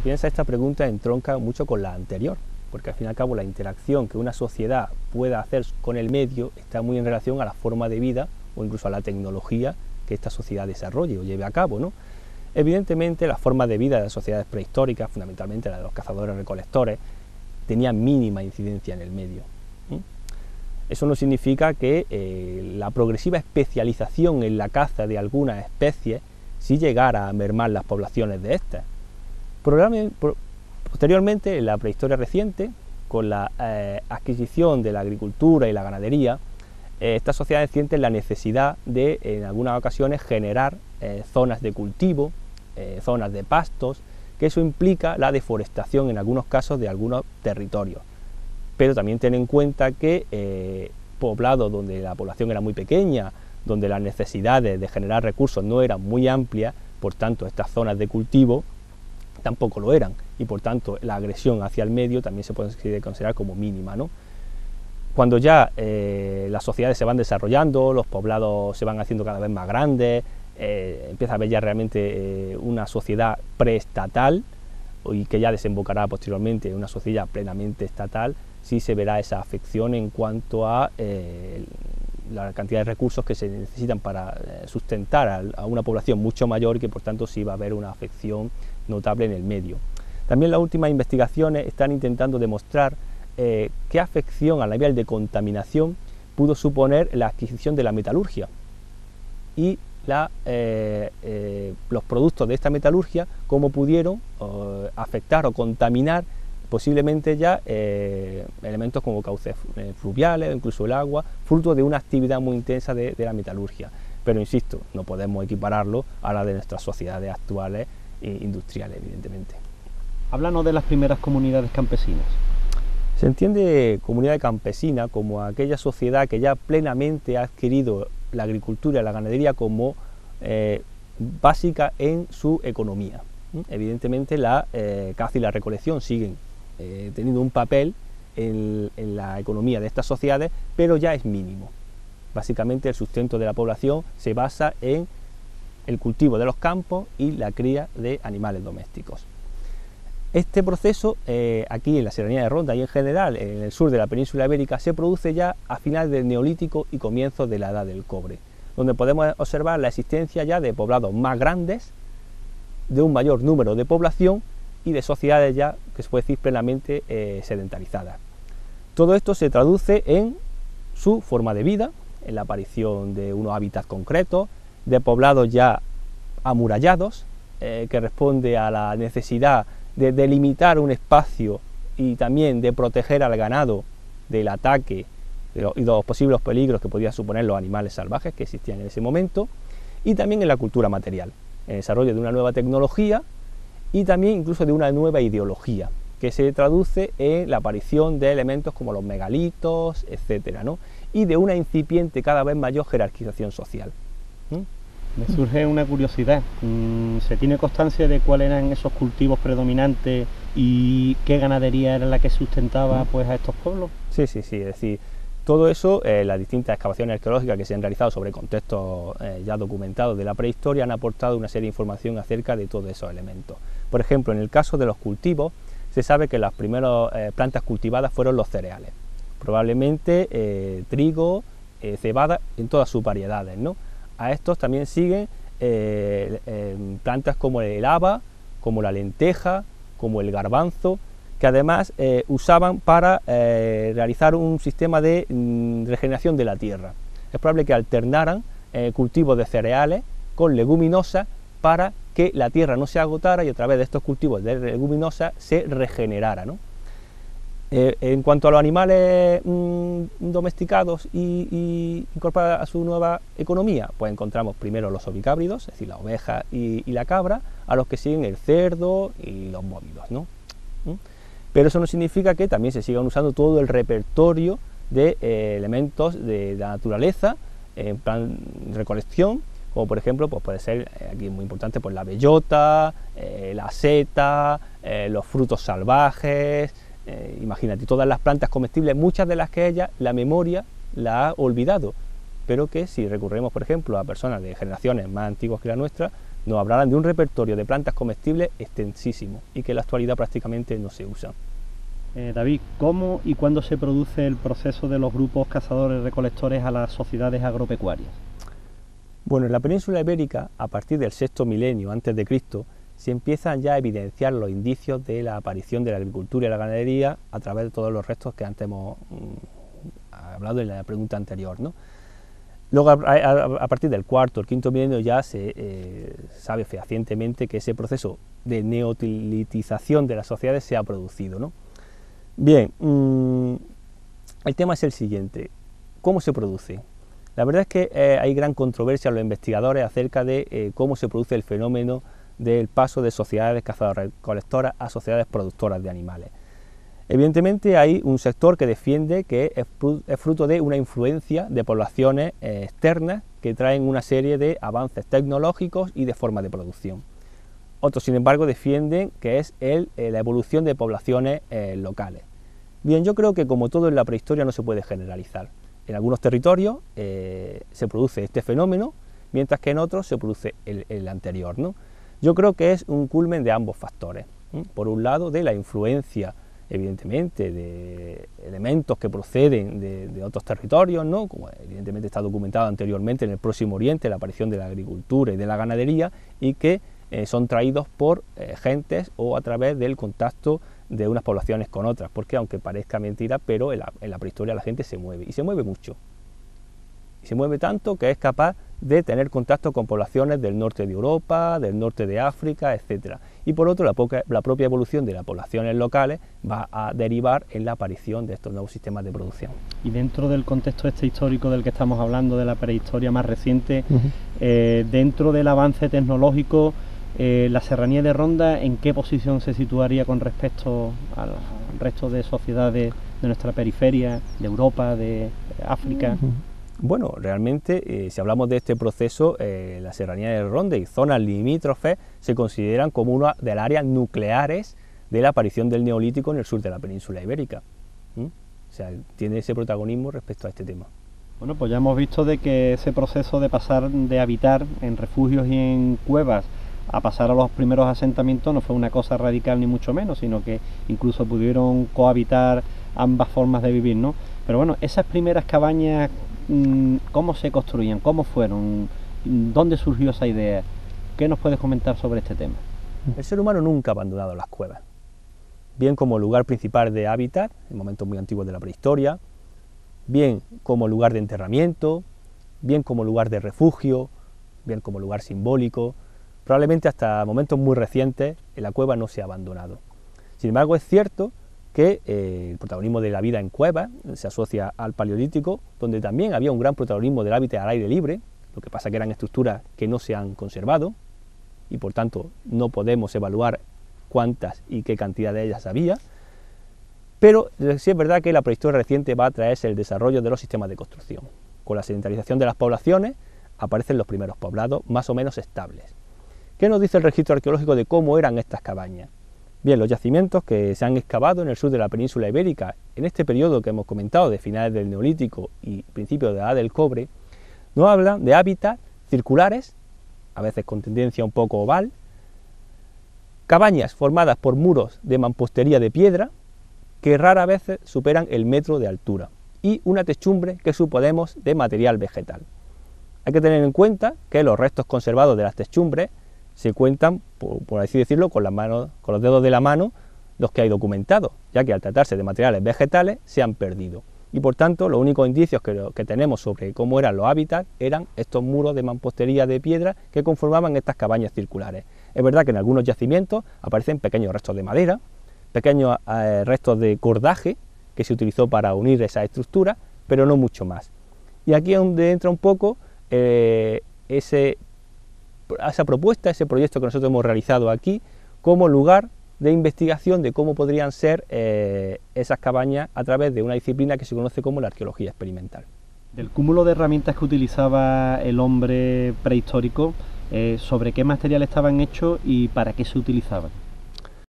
piensa, esta pregunta entronca mucho con la anterior, porque al fin y al cabo la interacción que una sociedad pueda hacer con el medio está muy en relación a la forma de vida o incluso a la tecnología que esta sociedad desarrolle o lleve a cabo, ¿no? Evidentemente, las formas de vida de las sociedades prehistóricas, fundamentalmente la de los cazadores-recolectores, tenían mínima incidencia en el medio. Eso no significa que la progresiva especialización en la caza de algunas especies sí llegara a mermar las poblaciones de estas. Posteriormente, en la prehistoria reciente, con la adquisición de la agricultura y la ganadería, estas sociedades sienten la necesidad de, en algunas ocasiones, generar zonas de cultivo, zonas de pastos, que eso implica la deforestación en algunos casos de algunos territorios. Pero también ten en cuenta que poblados donde la población era muy pequeña, donde las necesidades de generar recursos no eran muy amplias, por tanto estas zonas de cultivo tampoco lo eran, y por tanto la agresión hacia el medio también se puede considerar como mínima, ¿no? Cuando ya las sociedades se van desarrollando, los poblados se van haciendo cada vez más grandes, empieza a haber ya realmente una sociedad preestatal, y que ya desembocará posteriormente en una sociedad plenamente estatal, sí se verá esa afección en cuanto a la cantidad de recursos que se necesitan para sustentar a una población mucho mayor, y que por tanto sí va a haber una afección notable en el medio. También las últimas investigaciones están intentando demostrar qué afección a nivel de contaminación pudo suponer la adquisición de la metalurgia y los productos de esta metalurgia, cómo pudieron afectar o contaminar posiblemente ya elementos como cauces fluviales o incluso el agua, fruto de una actividad muy intensa de la metalurgia. Pero insisto, no podemos equipararlo a la de nuestras sociedades actuales industriales, evidentemente. Háblanos de las primeras comunidades campesinas. Se entiende comunidad campesina como aquella sociedad que ya plenamente ha adquirido la agricultura y la ganadería como básica en su economía. Evidentemente la caza y la recolección siguen teniendo un papel en la economía de estas sociedades, pero ya es mínimo. Básicamente el sustento de la población se basa en el cultivo de los campos y la cría de animales domésticos. Este proceso aquí en la Serranía de Ronda y en general en el sur de la península ibérica se produce ya a finales del Neolítico y comienzos de la Edad del Cobre, donde podemos observar la existencia ya de poblados más grandes, de un mayor número de población y de sociedades ya que se puede decir plenamente sedentarizadas. Todo esto se traduce en su forma de vida, en la aparición de unos hábitats concretos, de poblados ya amurallados, que responde a la necesidad de delimitar un espacio y también de proteger al ganado del ataque y de los posibles peligros que podían suponer los animales salvajes que existían en ese momento, y también en la cultura material, en el desarrollo de una nueva tecnología y también incluso de una nueva ideología, que se traduce en la aparición de elementos como los megalitos, etcétera, ¿no? Y de una incipiente cada vez mayor jerarquización social. Me surge una curiosidad, ¿se tiene constancia de cuáles eran esos cultivos predominantes y qué ganadería era la que sustentaba pues a estos pueblos? Sí, es decir, todo eso, las distintas excavaciones arqueológicas que se han realizado sobre contextos ya documentados de la prehistoria han aportado una serie de información acerca de todos esos elementos. Por ejemplo, en el caso de los cultivos, se sabe que las primeras plantas cultivadas fueron los cereales, probablemente trigo, cebada en todas sus variedades, ¿no? A estos también siguen plantas como el haba, como la lenteja, como el garbanzo, que además usaban para realizar un sistema de regeneración de la tierra. Es probable que alternaran cultivos de cereales con leguminosas para que la tierra no se agotara y a través de estos cultivos de leguminosas se regenerara, ¿no? En cuanto a los animales domesticados y incorporados a su nueva economía, pues encontramos primero los ovicábridos, es decir, la oveja y la cabra, a los que siguen el cerdo y los bóvidos, ¿no? Pero eso no significa que también se sigan usando todo el repertorio de elementos de la naturaleza en plan recolección, como por ejemplo, pues puede ser, aquí es muy importante, pues la bellota, la seta, los frutos salvajes. Imagínate, todas las plantas comestibles, muchas de las que ella, la memoria la ha olvidado, pero que si recurrimos, por ejemplo, a personas de generaciones más antiguas que la nuestra, nos hablarán de un repertorio de plantas comestibles extensísimo y que en la actualidad prácticamente no se usa. David, ¿cómo y cuándo se produce el proceso de los grupos cazadores-recolectores a las sociedades agropecuarias? Bueno, en la península ibérica, a partir del sexto milenio antes de Cristo, se empiezan ya a evidenciar los indicios de la aparición de la agricultura y la ganadería a través de todos los restos que antes hemos hablado en la pregunta anterior, ¿no? Luego, a partir del cuarto o quinto milenio ya se sabe fehacientemente que ese proceso de neolitización de las sociedades se ha producido, ¿no? Bien, el tema es el siguiente: ¿cómo se produce? La verdad es que hay gran controversia en los investigadores acerca de cómo se produce el fenómeno del paso de sociedades cazadoras-recolectoras a sociedades productoras de animales. Evidentemente hay un sector que defiende que es fruto de una influencia de poblaciones externas que traen una serie de avances tecnológicos y de forma de producción. Otros, sin embargo, defienden que es la evolución de poblaciones locales. Bien, yo creo que como todo en la prehistoria no se puede generalizar. En algunos territorios se produce este fenómeno, mientras que en otros se produce el anterior, ¿no? Yo creo que es un culmen de ambos factores. Por un lado, de la influencia, evidentemente, de elementos que proceden de otros territorios, ¿no? Como evidentemente está documentado anteriormente en el Próximo Oriente, la aparición de la agricultura y de la ganadería, y que son traídos por gentes o a través del contacto de unas poblaciones con otras, porque aunque parezca mentira, pero en la prehistoria la gente se mueve, y se mueve mucho. Y se mueve tanto que es capaz de tener contacto con poblaciones del norte de Europa, del norte de África, etc. Y por otro, la propia evolución de las poblaciones locales va a derivar en la aparición de estos nuevos sistemas de producción. Y dentro del contexto histórico del que estamos hablando, de la prehistoria más reciente, dentro del avance tecnológico, la serranía de Ronda, ¿en qué posición se situaría con respecto al resto de sociedades de nuestra periferia, de Europa, de África? Bueno, realmente, si hablamos de este proceso, la serranía de Ronda y zonas limítrofes se consideran como una de las áreas nucleares de la aparición del Neolítico en el sur de la península ibérica. O sea, tiene ese protagonismo respecto a este tema. Bueno, pues ya hemos visto de que ese proceso de pasar de habitar en refugios y en cuevas a pasar a los primeros asentamientos no fue una cosa radical ni mucho menos, sino que incluso pudieron cohabitar ambas formas de vivir, ¿no? Pero bueno, esas primeras cabañas, ¿cómo se construían? ¿Cómo fueron? ¿Dónde surgió esa idea? ¿Qué nos puedes comentar sobre este tema? El ser humano nunca ha abandonado las cuevas, bien como lugar principal de hábitat, en momentos muy antiguos de la prehistoria, bien como lugar de enterramiento, bien como lugar de refugio, bien como lugar simbólico. Probablemente hasta momentos muy recientes la cueva no se ha abandonado. Sin embargo, es cierto que el protagonismo de la vida en cuevas se asocia al Paleolítico, donde también había un gran protagonismo del hábitat al aire libre, lo que pasa que eran estructuras que no se han conservado y por tanto no podemos evaluar cuántas y qué cantidad de ellas había, pero sí es verdad que la prehistoria reciente va a traerse el desarrollo de los sistemas de construcción. Con la sedentarización de las poblaciones aparecen los primeros poblados más o menos estables. ¿Qué nos dice el registro arqueológico de cómo eran estas cabañas? Bien, los yacimientos que se han excavado en el sur de la península ibérica en este periodo que hemos comentado de finales del Neolítico y principios de la Edad del Cobre, nos hablan de hábitats circulares, a veces con tendencia un poco oval, cabañas formadas por muros de mampostería de piedra que rara vez superan el metro de altura y una techumbre que suponemos de material vegetal. Hay que tener en cuenta que los restos conservados de las techumbres se cuentan, por así decirlo, con los dedos de la mano los que hay documentados, ya que al tratarse de materiales vegetales se han perdido. Y por tanto, los únicos indicios que tenemos sobre cómo eran los hábitats eran estos muros de mampostería de piedra que conformaban estas cabañas circulares. Es verdad que en algunos yacimientos aparecen pequeños restos de madera, pequeños restos de cordaje que se utilizó para unir esas estructuras, pero no mucho más. Y aquí es donde entra un poco esa propuesta, ese proyecto que nosotros hemos realizado aquí como lugar de investigación de cómo podrían ser esas cabañas a través de una disciplina que se conoce como la arqueología experimental. Del cúmulo de herramientas que utilizaba el hombre prehistórico, ¿sobre qué material estaban hechos y para qué se utilizaban?